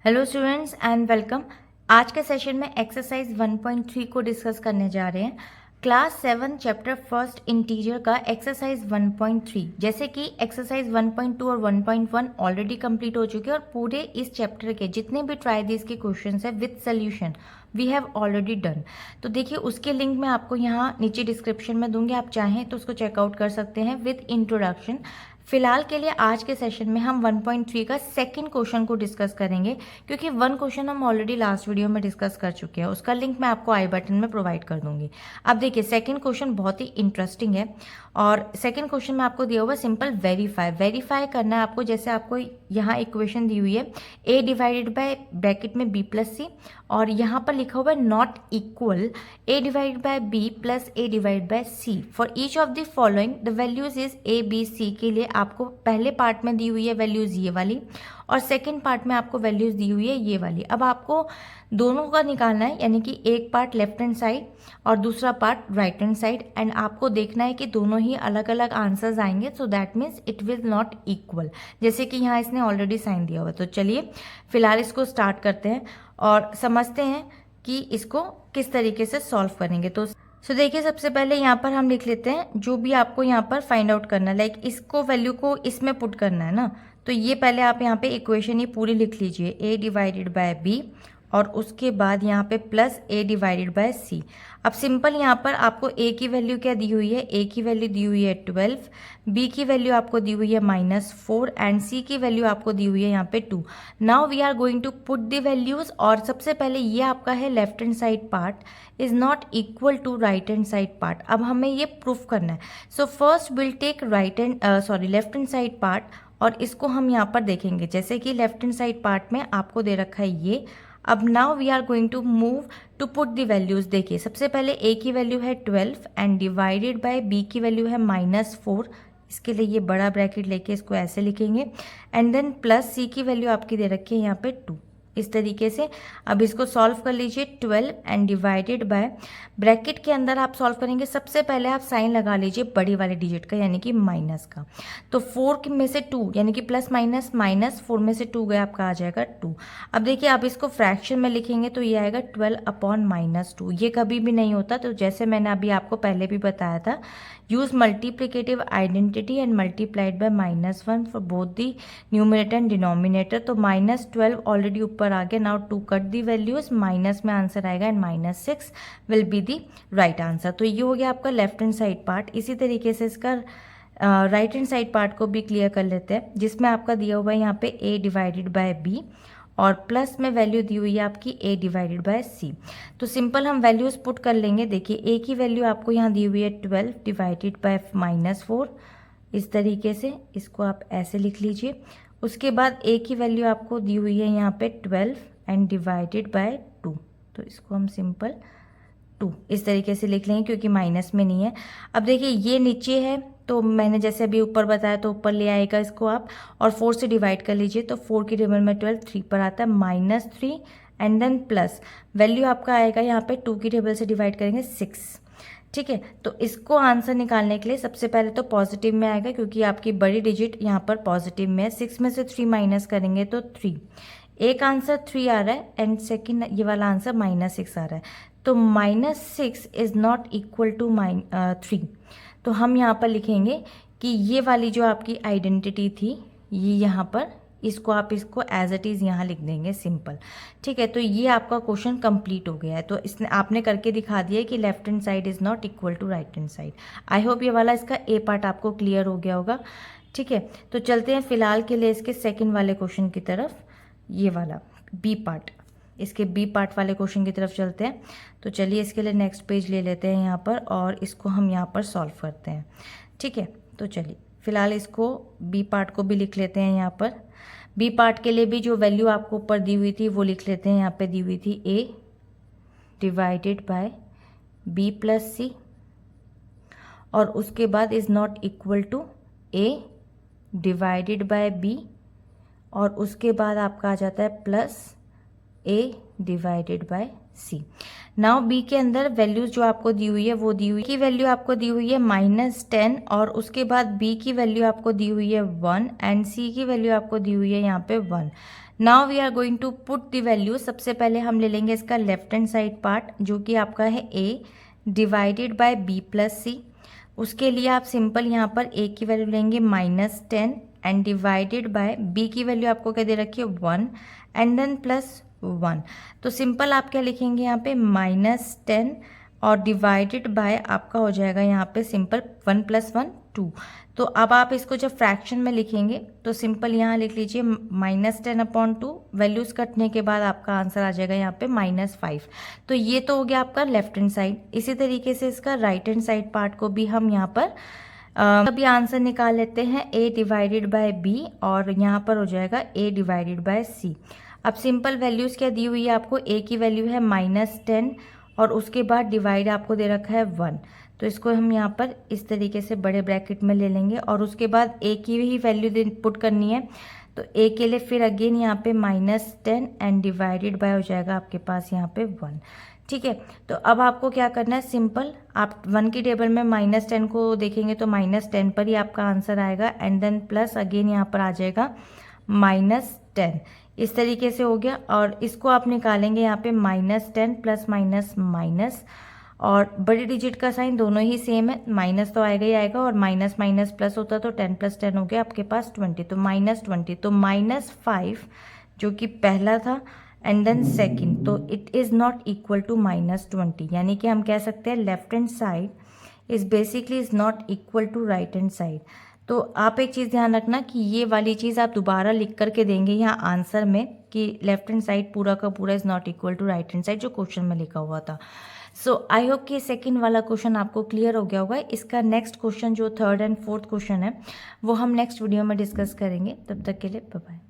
Hello students and welcome. आज के session में एक्सरसाइज 1.3 को डिस्कस करने जा रहे हैं। क्लास 7 चैप्टर फर्स्ट इंटीजर का एक्सरसाइज 1.3। जैसे कि एक्सरसाइज 1.2 और 1.1 ऑलरेडी कंप्लीट हो चुके हैं और पूरे इस चैप्टर के जितने भी ट्राई दिस के क्वेश्चंस है with solution we have already done. तो देखिए उसके लिंक मैं आपको यहाँ नीचे डिस्क्रिप्शन में दूंगी, आप चाहें तो उसको चेकआउट कर सकते हैं विद इंट्रोडक्शन। फिलहाल के लिए आज के सेशन में हम 1.3 का सेकंड क्वेश्चन को डिस्कस करेंगे, क्योंकि वन क्वेश्चन हम ऑलरेडी लास्ट वीडियो में डिस्कस कर चुके हैं। उसका लिंक मैं आपको आई बटन में प्रोवाइड कर दूंगी। अब देखिए सेकंड क्वेश्चन बहुत ही इंटरेस्टिंग है और सेकंड क्वेश्चन में आपको दिया हुआ सिंपल वेरीफाई करना है आपको। जैसे आपको यहाँ इक्वेशन दी हुई है a डिवाइडेड बाय ब्रैकेट में b प्लस सी और यहाँ पर लिखा हुआ है not equal a divided by b plus a divided by c for each of the following the values is a b c। के लिए आपको पहले पार्ट में दी हुई है वैल्यूज ये वाली और सेकंड पार्ट में आपको वैल्यूज दी हुई है ये वाली। अब आपको दोनों का निकालना है, यानी कि एक पार्ट लेफ्ट हैंड साइड और दूसरा part right hand side, and आपको देखना है कि दोनों ही अलग अलग आंसर्स आएंगे। So that means it will not equal, जैसे कि यहाँ इसने ऑलरेडी साइन दिया हुआ है। तो चलिए फिलहाल इसको स्टार्ट करते हैं और समझते हैं कि इसको किस तरीके से सॉल्व करेंगे। तो देखिए सबसे पहले यहाँ पर हम लिख लेते हैं जो भी आपको यहाँ पर फाइंड आउट करना है, लाइक इसको वैल्यू को इसमें पुट करना है ना। तो ये पहले आप यहाँ पे इक्वेशन ये पूरी लिख लीजिए, a डिवाइडेड बाय b और उसके बाद यहाँ पे plus a divided by c। अब सिंपल यहाँ पर आपको a की वैल्यू क्या दी हुई है, a की वैल्यू दी हुई है 12, b की वैल्यू आपको दी हुई है -4 एंड c की वैल्यू आपको दी हुई है यहाँ पे 2। Now we are going to put the values. और सबसे पहले ये आपका है left hand side part is not equal to right hand side part. अब हमें ये प्रूफ करना है। So first will take left hand side part और इसको हम यहाँ पर देखेंगे। जैसे कि लेफ्ट हैंड साइड पार्ट में आपको दे रखा है ये। अब now we are going to move to put the values. देखिए सबसे पहले a की वैल्यू है 12 एंड डिवाइडेड बाय b की वैल्यू है -4। इसके लिए ये बड़ा ब्रैकेट लेके इसको ऐसे लिखेंगे एंड देन प्लस c की वैल्यू आपकी दे रखी है यहाँ पे 2। इस तरीके से अब इसको सॉल्व कर लीजिए। 12 एंड डिवाइडेड बाय ब्रैकेट के अंदर आप सॉल्व करेंगे, सबसे पहले आप साइन लगा लीजिए बड़ी वाले डिजिट का यानी कि माइनस का। तो 4 में से 2 यानी कि प्लस माइनस 4 में से 2 गया, आपका आ जाएगा 2। अब देखिए आप इसको फ्रैक्शन में लिखेंगे तो ये आएगा 12/-2। ये कभी भी नहीं होता। तो जैसे मैंने अभी आपको पहले भी बताया था, use multiplicative identity and multiplied by -1 for both the numerator and denominator. तो -12 ऑलरेडी ऊपर आ गया। Now 2 cut the values, minus में आंसर आएगा and -6 will be the right answer. तो ये हो गया आपका लेफ्ट हैंड साइड पार्ट। इसी तरीके से इसका राइट हैंड साइड पार्ट को भी क्लियर कर लेते हैं, जिसमें आपका दिया हुआ है यहाँ पे a डिवाइडेड बाय b और प्लस में वैल्यू दी हुई है आपकी a डिवाइडेड बाय c। तो सिंपल हम वैल्यूज पुट कर लेंगे। देखिए a की वैल्यू आपको यहाँ दी हुई है 12 डिवाइडेड बाय -4। इस तरीके से इसको आप ऐसे लिख लीजिए। उसके बाद a की वैल्यू आपको दी हुई है यहाँ पे 12 एंड डिवाइडेड बाय 2। तो इसको हम सिंपल 2 इस तरीके से लिख लेंगे क्योंकि माइनस में नहीं है। अब देखिए ये नीचे है तो मैंने जैसे अभी ऊपर बताया तो ऊपर ले आएगा इसको आप और 4 से डिवाइड कर लीजिए। तो 4 की टेबल में 12 3 पर आता है -3 एंड देन प्लस वैल्यू आपका आएगा यहाँ पे 2 की टेबल से डिवाइड करेंगे 6। ठीक है, तो इसको आंसर निकालने के लिए सबसे पहले तो पॉजिटिव में आएगा क्योंकि आपकी बड़ी डिजिट यहाँ पर पॉजिटिव में है। 6 में से 3 माइनस करेंगे तो 3। एक आंसर 3 आ रहा है एंड सेकेंड ये वाला आंसर -6 आ रहा है। तो -6 इज नॉट इक्वल टू 3। तो हम यहाँ पर लिखेंगे कि ये वाली जो आपकी आइडेंटिटी थी ये यहाँ पर इसको आप इसको एज इट इज़ यहाँ लिख देंगे सिंपल। ठीक है, तो ये आपका क्वेश्चन कंप्लीट हो गया है। तो इसने आपने करके दिखा दिया है कि left hand side is not equal to right hand side. I hope ये वाला इसका ए पार्ट आपको क्लियर हो गया होगा। ठीक है, तो चलते हैं फिलहाल के लिए इसके सेकेंड वाले क्वेश्चन की तरफ। ये वाला बी पार्ट, इसके बी पार्ट वाले क्वेश्चन की तरफ चलते हैं। तो चलिए इसके लिए नेक्स्ट पेज ले लेते हैं यहाँ पर और इसको हम यहाँ पर सॉल्व करते हैं। ठीक है, तो चलिए फिलहाल इसको बी पार्ट को भी लिख लेते हैं। यहाँ पर बी पार्ट के लिए भी जो वैल्यू आपको ऊपर दी हुई थी वो लिख लेते हैं। यहाँ पे दी हुई थी a divided by b plus c और उसके बाद is not equal to a divided by b और उसके बाद आपका आ जाता है plus a divided by c। Now b के अंदर वैल्यूज जो आपको दी हुई है वो दी हुई की वैल्यू आपको दी हुई है -10 और उसके बाद b की वैल्यू आपको दी हुई है 1 एंड c की वैल्यू आपको दी हुई है यहाँ पे 1। Now we are going to put the value. सबसे पहले हम ले लेंगे इसका लेफ्ट हैंड साइड पार्ट जो कि आपका है a divided by b plus C. उसके लिए आप सिंपल यहाँ पर a की वैल्यू लेंगे -10 एंड डिवाइडेड बाय b की वैल्यू आपको क्या दे रखी है 1 एंड देन +1। तो सिंपल आप क्या लिखेंगे यहाँ पे -10 और डिवाइडेड बाय आपका हो जाएगा यहाँ पे सिंपल 1 + 1 2। तो अब आप इसको जब फ्रैक्शन में लिखेंगे तो सिंपल यहाँ लिख लीजिए -10/2, वैल्यूज कटने के बाद आपका आंसर आ जाएगा यहाँ पे -5। तो ये तो हो गया आपका लेफ्ट हैंड साइड। इसी तरीके से इसका राइट हैंड साइड पार्ट को भी हम यहाँ पर अभी आंसर निकाल लेते हैं a डिवाइडेड बाय b और यहाँ पर हो जाएगा a डिवाइडेड बाय c। अब सिंपल वैल्यूज़ क्या दी हुई है आपको, a की वैल्यू है -10 और उसके बाद डिवाइड आपको दे रखा है 1। तो इसको हम यहाँ पर इस तरीके से बड़े ब्रैकेट में ले लेंगे और उसके बाद a की ही वैल्यू पुट करनी है। तो a के लिए फिर अगेन यहाँ पे -10 एंड डिवाइडेड बाय हो जाएगा आपके पास यहाँ पे 1। ठीक है, तो अब आपको क्या करना है, सिंपल आप 1 की टेबल में -10 को देखेंगे तो -10 पर ही आपका आंसर आएगा एंड देन प्लस अगेन यहाँ पर आ जाएगा -10। इस तरीके से हो गया और इसको आप निकालेंगे यहाँ पे -10 प्लस माइनस माइनस और बड़ी डिजिट का साइन दोनों ही सेम है, माइनस तो आएगा ही आएगा और माइनस माइनस प्लस होता तो 10 + 10 हो गया आपके पास 20। तो -20 तो -5 जो कि पहला था एंड देन सेकंड, तो it is not equal to -20। यानी कि हम कह सकते हैं left hand side is basically is not equal to right hand side. तो आप एक चीज़ ध्यान रखना कि ये वाली चीज़ आप दोबारा लिख करके देंगे यहाँ आंसर में कि लेफ्ट हैंड साइड पूरा का पूरा is not equal to right hand side जो क्वेश्चन में लिखा हुआ था। सो आई होप कि सेकंड वाला क्वेश्चन आपको क्लियर हो गया होगा। इसका नेक्स्ट क्वेश्चन जो थर्ड एंड फोर्थ क्वेश्चन है वो हम नेक्स्ट वीडियो में डिस्कस करेंगे। तब तक के लिए बाय बाय।